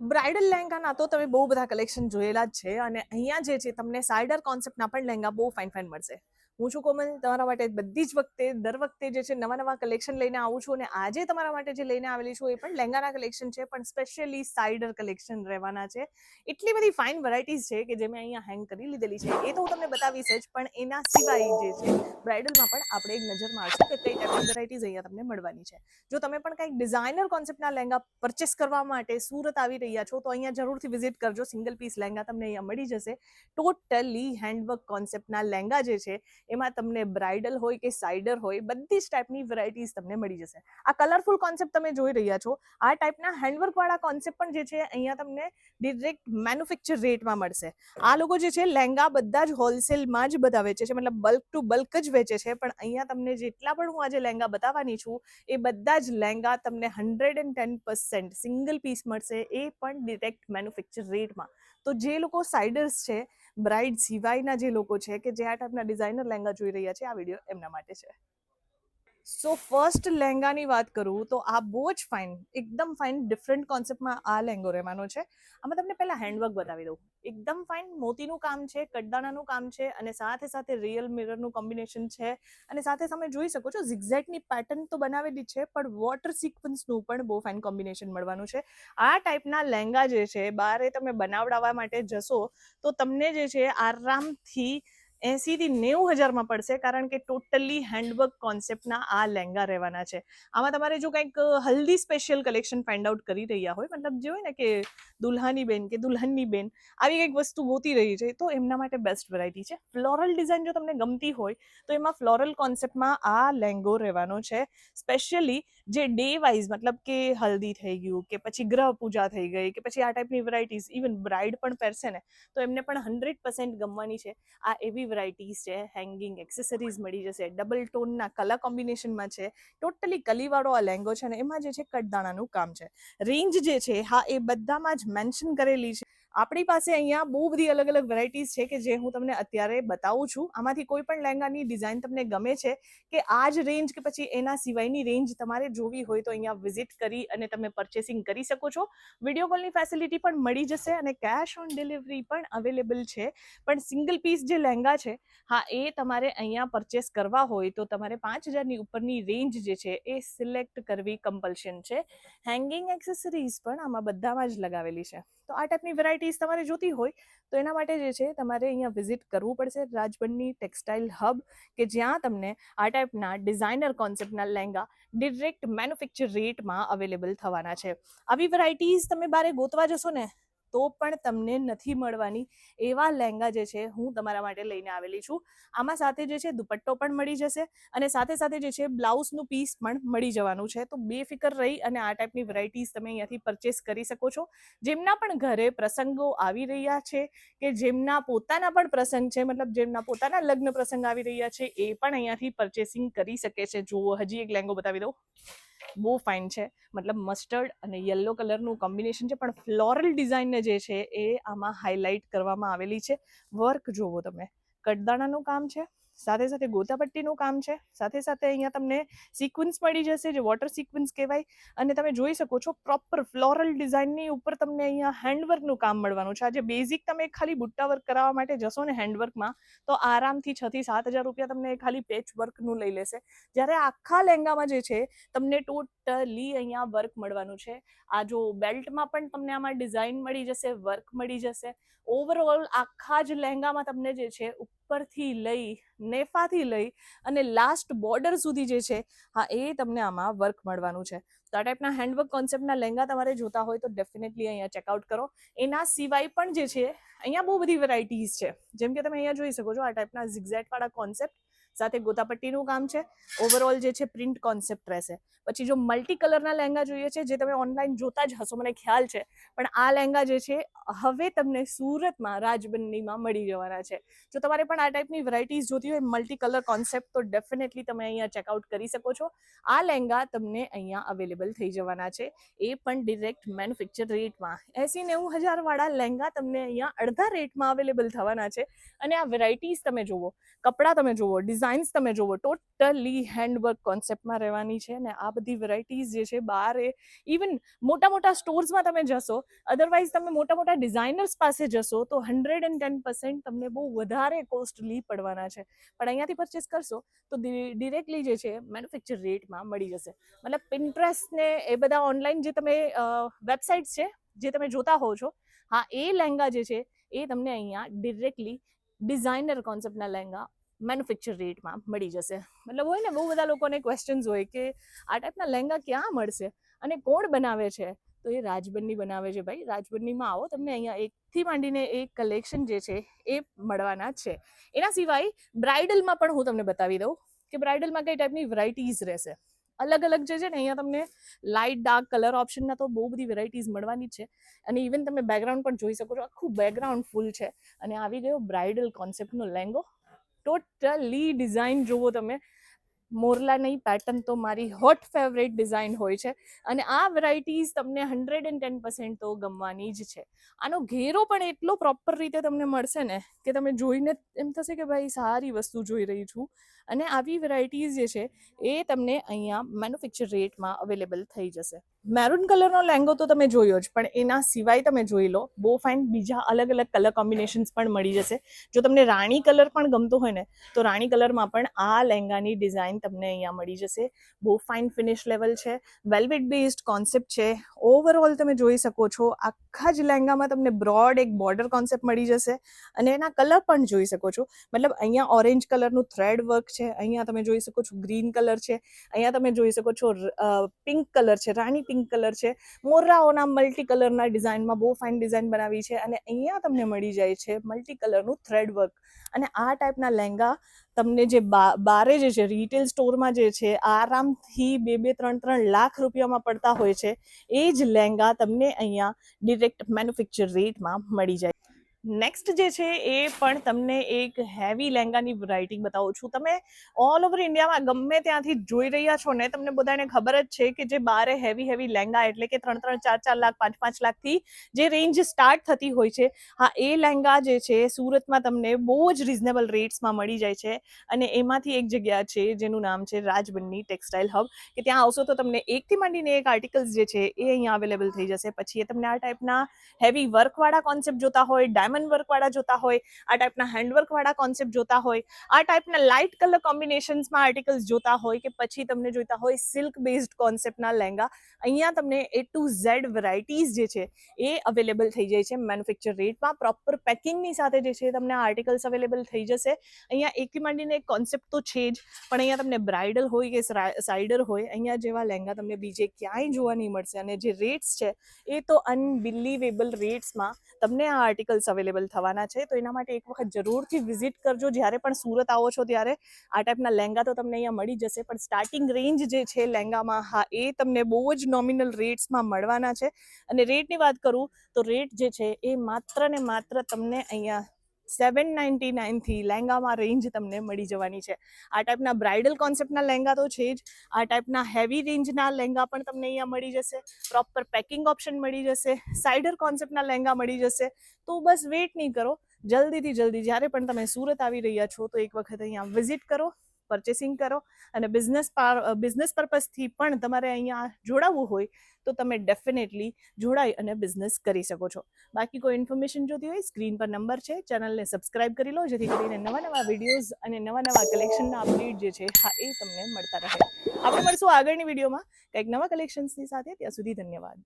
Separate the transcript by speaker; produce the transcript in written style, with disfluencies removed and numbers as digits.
Speaker 1: Bridal લહેંગાના તો તમે બહુ બધા કલેક્શન જોયેલા જ છે અને અહીંયા જે છે તમને સાઇડર કોન્સેપ્ટના પણ લહેંગા બહુ ફાઇન ફાઇન મળશે. હું છું કોમલ, તમારા માટે બધી જ વખતે દર વખતે જે છે નવા કલેક્શન લઈને આવું છું અને આજે તમારા માટે જે લઈને આવેલી છું એ પણ લહેંગાના કલેક્શન છે, પણ સ્પેશિયલી સાઇડર કલેક્શન રહેવાના છે. એટલી બધી ફાઇન વેરાયટીઝ છે કે જે મેં અહીંયા હેંગ કરી લીધેલી છે, એ તો હું તમને બતાવીશ જ, પણ એના સિવાય જે છે બ્રાઇડલમાં પણ આપણે એક નજર મારશું કે કઈ ટાઈપની વેરાયટીઝ અહીંયા તમને મળવાની છે. જો તમે પણ કંઈક ડિઝાઇનર કોન્સેપ્ટના લહેંગા પરચેસ કરવા માટે સુરત આવી રહ્યા છો તો અહીંયા જરૂરથી વિઝિટ કરજો. સિંગલ પીસ લહેંગા તમને અહીંયા મળી જશે. ટોટલી હેન્ડવર્ક કોન્સેપ્ટના લહેંગા જે છે એમાં તમને બ્રાઇડલ હોય કે સાઇડર હોય બધી જ ટાઈપની વેરાયટીઝ તમને મળી જશે. આ કલરફુલ કોન્સેપ્ટ તમે જોઈ રહ્યા છો, આ ટાઈપના હેન્ડવર્ક વાળા કોન્સેપ્ટ પણ જે છે અહીંયા તમને ડિરેક્ટ મેન્યુફેક્ચર રેટમાં મળશે. આ લોકો જે છે લહેંગા બધા જ હોલસેલમાં જ બધા વેચે છે, મતલબ બલ્ક ટુ બલ્ક જ વેચે છે, પણ અહીંયા તમને જેટલા પણ હું આજે લહેંગા બતાવવાની છું એ બધા જ લહેંગા તમને 110% સિંગલ પીસ મળશે, એ પણ ડિરેક્ટ મેન્યુફેક્ચર રેટમાં. તો જે લોકો સાઇડર્સ છે, બ્રાઇડ સિવાયના જે લોકો છે કે જે આ ટાઈપના ડિઝાઇનર લહેંગા જોઈ રહ્યા છે, આ વિડીયો એમના માટે છે. સો ફર્સ્ટ લહેંગાની વાત કરું તો આ બહુ જ ફાઇન, એકદમ ફાઇન ડિફરન્ટ કોન્સેપ્ટમાં આ લહેંગો રહેવાનો છે. આમાં તમને પહેલા હેન્ડવર્ક બતાવી દઉં. એકદમ ફાઇન મોતીનું કામ છે, કડદાણાનું કામ છે અને સાથે રિયલ મિરરનું કોમ્બિનેશન છે અને સાથે તમે જોઈ શકો છો ઝિગઝેગની પેટર્ન તો બનાવેલી છે, પણ વોટર સિક્વન્સનું પણ બહુ ફાઇન કોમ્બિનેશન મળવાનું છે. આ ટાઈપના લહેંગા જે છે બારે તમે બનાવડાવવા માટે જશો તો તમને જે છે આરામથી 80,000-90,000માં પડશે, કારણ કે ટોટલી હેન્ડવર્ક કોન્સેપ્ટના આ લહેંગા રહેવાના છે. આમાં તમારે જો કંઈક હલ્દી સ્પેશિયલ કલેક્શન ફાઇન્ડ આઉટ કરી રહ્યા હોય, મતલબ જે હોય ને કે દુલ્હાની બેન કે દુલ્હનની બેન આવી કંઈક વસ્તુ ગોતી રહી છે તો એમના માટે બેસ્ટ વેરાયટી છે. ફ્લોરલ ડિઝાઇન જો તમને ગમતી હોય તો એમાં ફ્લોરલ કોન્સેપ્ટમાં આ લહેંગો રહેવાનો છે. સ્પેશિયલી જે ડે વાઇઝ, મતલબ કે હલ્દી થઈ ગયું કે પછી ગ્રહ પૂજા થઈ ગઈ કે પછી આ ટાઈપની વેરાયટીઝ ઇવન બ્રાઇડ પણ પહેરશે ને તો એમને પણ 100% ગમવાની છે. આ એવી વેરાયટીઝ છે. હેંગિંગ એક્સેસરીઝ મળી જશે, ડબલ ટોનના કલર કોમ્બિનેશનમાં છે, ટોટલી કલીવાળો આ લહેંગો છે અને એમાં જે છે કટદાણાનું કામ છે. રેન્જ જે છે હા એ બધામાં જ મેન્શન કરેલી છે. આપણી પાસે અહીંયા બહુ બધી અલગ અલગ વેરાયટીઝ છે કે જે હું તમને અત્યારે બતાવું છું. આમાંથી કોઈ પણ લહેંગાની ડિઝાઇન તમને ગમે છે કે આ જ રેન્જ કે પછી એના સિવાયની રેન્જ તમારે જોવી હોય તો અહીંયા વિઝિટ કરી અને તમે પરચેસિંગ કરી શકો છો. વિડીયો કોલની ફેસિલિટી પણ મળી જશે અને કેશ ઓન ડિલિવરી પણ અવેલેબલ છે. પણ સિંગલ પીસ જે લહેંગા છે હા એ તમારે અહીંયા પરચેસ કરવા હોય તો તમારે 5,000ની ઉપરની રેન્જ જે છે એ સિલેક્ટ કરવી કમ્પલ્શન છે. હેંગિંગ એક્સેસરીઝ પણ આમાં બધામાં જ લગાવેલી છે. તો આ ટાઈપની વેરાયટીઝ તમારે જોતી હોય તો એના માટે જે છે તમારે અહીંયા વિઝિટ કરવું પડશે રાજબંધની ટેક્સટાઇલ હબ, કે જ્યાં તમને આ ટાઈપના ડિઝાઇનર કોન્સેપ્ટના લહેંગા ડિરેક્ટ મેન્યુફેક્ચર રેટમાં અવેલેબલ થવાના છે. આવી વેરાયટીઝ તમે બારે ગોતવા જશો ને તો પણ તમને નથી મળવાની. એવા લહેંગા જે છે હું તમારા માટે લઈને આવેલી છું. આમાં સાથે જે છે દુપટ્ટો પણ મળી જશે અને સાથે જે છે બ્લાઉઝનું પીસ પણ મળી જવાનું છે. તો બેફિકર રહી અને આ ટાઈપની વેરાયટીઝ તમે અહીંયાથી પરચેસ કરી શકો છો. જેમના પણ ઘરે પ્રસંગો આવી રહ્યા છે કે જેમના પોતાના પણ પ્રસંગ છે, મતલબ જેમના પોતાના લગ્ન પ્રસંગ આવી રહ્યા છે, એ પણ અહીંયાથી પરચેસિંગ કરી શકે છે. જુઓ, હજી એક લહેંગો બતાવી દઉં. બહુ ફાઇન છે, મતલબ મસ્ટર્ડ અને યલો કલરનું કોમ્બિનેશન છે, પણ ફ્લોરલ ડિઝાઇન જે છે એ આમાં હાઇલાઇટ કરવામાં આવેલી છે. વર્ક જોવો તમે, કટદાણાનું કામ છે, સાથે ગોતાપટ્ટીનું કામ છે, સાથે અહીંયા તમને સિક્વન્સ મળી જશે જે વોટર સિક્વન્સ કહેવાય. અને તમે જોઈ શકો છો પ્રોપર ફ્લોરલ ડિઝાઇનની ઉપર તમને અહીંયા હેન્ડવર્કનું કામ મળવાનું છે. આજે બેઝિક તમે ખાલી બુટ્ટા વર્ક કરાવવા માટે જશો ને હેન્ડવર્કમાં તો આરામથી 6,000-7,000 રૂપિયા તમને ખાલી પેચ વર્કનું લઈ લેશે. જ્યારે આખા લહેંગામાં જે છે તમને ટોટલી અહીંયા વર્ક મળવાનું છે. આ જો બેલ્ટમાં પણ તમને આમાં ડિઝાઇન મળી જશે, વર્ક મળી જશે. ઓવરઓલ આખા જ લહેંગામાં તમને જે છે ઉપરથી લઈ નેફાથી લઈ અને લાસ્ટ બોર્ડર સુધી જે છે હા એ તમને આમાં વર્ક મળવાનું છે. તો આ ટાઈપના હેન્ડવર્ક કોન્સેપ્ટના લહેંગા તમારે જોતા હોય તો ડેફિનેટલી અહીંયા ચેકઆઉટ કરો. એના સિવાય પણ જે છે અહીંયા બહુ બધી વેરાયટીઝ છે. જેમ કે તમે અહીંયા જોઈ શકો છો આ ટાઈપના ઝિગઝેટ વાળા કોન્સેપ્ટ સાથે ગોતાપટ્ટીનું કામ છે. ઓવરઓલ જે છે પ્રિન્ટ કોન્સેપ્ટ રહેશે. પછી જો મલ્ટી કલરના લહેંગા જોઈએ છે જે તમે ઓનલાઈન જોતા જ હશો મને ખ્યાલ છે, પણ આ લહેંગા જે છે હવે તમને સુરતમાં રાજબંધનીમાં મળી જવાના છે. જો તમારે પણ આ ટાઈપની વેરાયટીઝ જોતી હોય મલ્ટી કલર કોન્સેપ્ટ તો ડેફિનેટલી તમે અહીંયા ચેકઆઉટ કરી શકો છો. આ લહેંગા તમને અહીંયા અવેલેબલ થઈ જવાના છે, એ પણ ડિરેક્ટ મેન્યુફેક્ચર રેટમાં. 80-90,000 વાળા લહેંગા તમને અહીંયા અડધા રેટમાં અવેલેબલ થવાના છે. અને આ વેરાયટીઝ તમે જુઓ, કપડાં તમે જુઓ, ડિઝાઇન ડિઝાઇન્સ તમે જુઓ, ટોટલી હેન્ડવર્ક કોન્સેપ્ટમાં રહેવાની છે. અને આ બધી વેરાયટીઝ જે છે બહાર ઇવન મોટા મોટા સ્ટોર્સમાં તમે જશો, અધરવાઇઝ તમે મોટા મોટા ડિઝાઇનર્સ પાસે જશો તો 110% તમને બહુ વધારે કોસ્ટલી પડવાના છે. પણ અહીંયાથી પરચેસ કરશો તો ડિરેક્ટલી જે છે મેન્યુફેક્ચર રેટમાં મળી જશે. મતલબ પિન્ટરેસ્ટ ને એ બધા ઓનલાઈન જે તમે વેબસાઇટ્સ છે જે તમે જોતા હોવ છો, હા એ લહેંગા જે છે એ તમને અહીંયા ડિરેક્ટલી ડિઝાઇનર કોન્સેપ્ટના લહેંગા મેન્યુફેક્ચર રેટમાં મળી જશે. મતલબ હોય ને, બહુ બધા લોકોને ક્વેશ્ચન્સ હોય કે આ ટાઈપના લહેંગા ક્યાં મળશે અને કોણ બનાવે છે? તો એ રાજબન્ની બનાવે છે ભાઈ. રાજબન્નીમાં આવો, તમને અહીંયા એકથી માંડીને એક કલેક્શન જે છે એ મળવાના જ છે. એના સિવાય બ્રાઇડલમાં પણ હું તમને બતાવી દઉં કે બ્રાઇડલમાં કઈ ટાઈપની વેરાયટીઝ રહેશે. અલગ અલગ જે છે ને અહીંયા તમને લાઇટ ડાર્ક કલર ઓપ્શનના તો બહુ બધી વેરાયટીઝ મળવાની છે. અને ઇવન તમે બેકગ્રાઉન્ડ પણ જોઈ શકો છો, આખું બેકગ્રાઉન્ડ ફૂલ છે. અને આવી ગયો બ્રાઇડલ કોન્સેપ્ટનો લહેંગો. ટોટલી ડિઝાઇન જુઓ તમે, મોરલાની પેટર્ન તો મારી હોટ ફેવરેટ ડિઝાઇન હોય છે. અને આ વેરાયટીઝ તમને 110% તો ગમવાની જ છે. આનો ઘેરો પણ એટલો પ્રોપર રીતે તમને મળશે ને કે તમે જોઈને એમ થશે કે ભાઈ સારી વસ્તુ જોઈ રહી છું. અને આવી વેરાયટીઝ જે છે એ તમને અહીંયા મેન્યુફેક્ચર રેટમાં અવેલેબલ થઈ જશે. મેરૂન કલરનો લહેંગો તો તમે જોયો જ, પણ એના સિવાય તમે જોઈ લો, બહુ ફાઇન બીજા અલગ અલગ કલર કોમ્બિનેશન્સ પણ મળી જશે. જો તમને રાણી કલર પણ ગમતો હોય ને તો રાણી કલરમાં પણ આ લહેંગાની ડિઝાઇન તમને અહીંયા મળી જશે. બહુ ફાઇન ફિનિશ લેવલ છે, વેલ્વેટ બેઝડ કોન્સેપ્ટ છે. ઓવરઓલ તમે જોઈ શકો છો આખા જ લહેંગામાં તમને બ્રોડ એક બોર્ડર કોન્સેપ્ટ મળી જશે. અને એના કલર પણ જોઈ શકો છો. મતલબ અહીંયા ઓરેન્જ કલરનું થ્રેડ વર્ક છે, અહીંયા તમે જોઈ શકો છો ગ્રીન કલર છે, અહીંયા તમે જોઈ શકો છો પિંક કલર છે, રાણી પિંક કલર છે. મોરરાઓના મલ્ટી કલરના ડિઝાઇનમાં બહુ ફાઇન ડિઝાઇન બનાવી છે. અને અહીંયા તમને મળી જાય છે મલ્ટી કલરનું થ્રેડ વર્ક. અને આ ટાઈપના લહેંગા તમને જે બારે જે છે રિટેલ સ્ટોરમાં જે છે આરામથી 2-3 લાખ રૂપિયામાં પડતા હોય છે, એ જ લહેંગા તમને અહીંયા ડિરેક્ટ મેન્યુફેક્ચર રેટમાં મળી જાય. નેક્સ્ટ જે છે એ પણ તમને એક હેવી લહેંગાની વેરાયટી બતાવું છું. તમે ઓલ ઓવર ઇન્ડિયામાં ગમે ત્યાંથી જોઈ રહ્યા છો ને, તમને બધાને ખબર જ છે કે જે બારે હેવી લહેંગા એટલે કે 3-3, 4-4 લાખ, 5-5 લાખથી જે રેન્જ સ્ટાર્ટ થતી હોય છે, હા એ લહેંગા જે છે સુરતમાં તમને બહુ જ રિઝનેબલ રેટ્સમાં મળી જાય છે. અને એમાંથી એક જગ્યા છે જેનું નામ છે રાજબન્ની ટેક્સટાઇલ હબ, કે ત્યાં આવશો તો તમને એકથી માંડીને એક આર્ટિકલ્સ જે છે એ અહીંયા અવેલેબલ થઈ જશે. પછી એ તમને આ ટાઈપના હેવી વર્કવાળા કોન્સેપ્ટ જોતા હોય, ડાયમંડ વર્કવાળા જોતા હોય, આ ટાઈપના હેન્ડવર્કવાળા કોન્સેપ્ટ જોતા હોય, આ ટાઈપના લાઇટ કલર કોમ્બિનેશન્સમાં આર્ટિકલ્સ જોતા હોય, કે પછી તમને જોઈતા હોય સિલ્ક બેઝડ કોન્સેપ્ટના લહેંગા, અહીંયા તમને A to Z વેરાયટીઝ જે છે એ અવેલેબલ થઈ જાય છે મેન્યુફેક્ચર રેટમાં. પ્રોપર પેકિંગની સાથે જે છે તમને આર્ટિકલ્સ અવેલેબલ થઈ જશે. અહીંયા એકથી માંડીને એક કોન્સેપ્ટ તો છે જ, પણ અહીંયા તમને બ્રાઇડલ હોય કે સાઇડર હોય, અહીંયા જેવા લહેંગા તમને બીજે ક્યાંય જોવા નહીં મળશે. અને જે રેટ્સ છે એ તો અનબિલીવેબલ રેટ્સમાં તમને આ આર્ટિકલ્સ અવેલેબલ થવાના છે. તો એના માટે એક વખત જરૂરથી વિઝિટ કરજો. જ્યારે પણ સુરત આવો છો ત્યારે આ ટાઈપના લહેંગા તો તમને અહીંયા મળી જશે. પણ સ્ટાર્ટિંગ રેન્જ જે છે લહેંગામાં, હા એ તમને બહુ જ નોમિનલ રેટ્સમાં મળવાના છે. અને રેટની વાત કરું તો રેટ જે છે એ માત્ર ને માત્ર તમને અહીંયા 799 થી લહેંગામાં રેન્જ તમને મળી જવાની છે. આ ટાઈપના બ્રાઇડલ કોન્સેપ્ટના લહેંગા તો છે જ, આ ટાઈપના હેવી રેન્જના લહેંગા પણ તમને અહીંયા મળી જશે. પ્રોપર પેકિંગ ઓપ્શન મળી જશે, સાઇડર કોન્સેપ્ટના લહેંગા મળી જશે. તો બસ વેટ નહીં કરો, જલ્દીથી જલ્દી જ્યારે પણ તમે સુરત આવી રહ્યા છો તો એક વખત અહીંયા વિઝિટ કરો, પરચેસિંગ કરો. અને બિઝનેસ પર્પઝથી પણ તમારે અહીંયા જોડાવવું હોય તો તમે ડેફિનેટલી જોડાઈ અને બિઝનેસ કરી શકો છો. બાકી કોઈ ઇન્ફોર્મેશન જોતી હોય, સ્ક્રીન પર નંબર છે, ચેનલને સબસ્ક્રાઇબ કરી લો, જેથી કરીને નવા વિડીયોઝ અને નવા કલેક્શનના અપડેટ જે છે હા એ તમને મળતા રહે. આપણે મળશું આગળની વિડીયોમાં કંઈક નવા કલેક્શન્સની સાથે. ત્યાં સુધી ધન્યવાદ.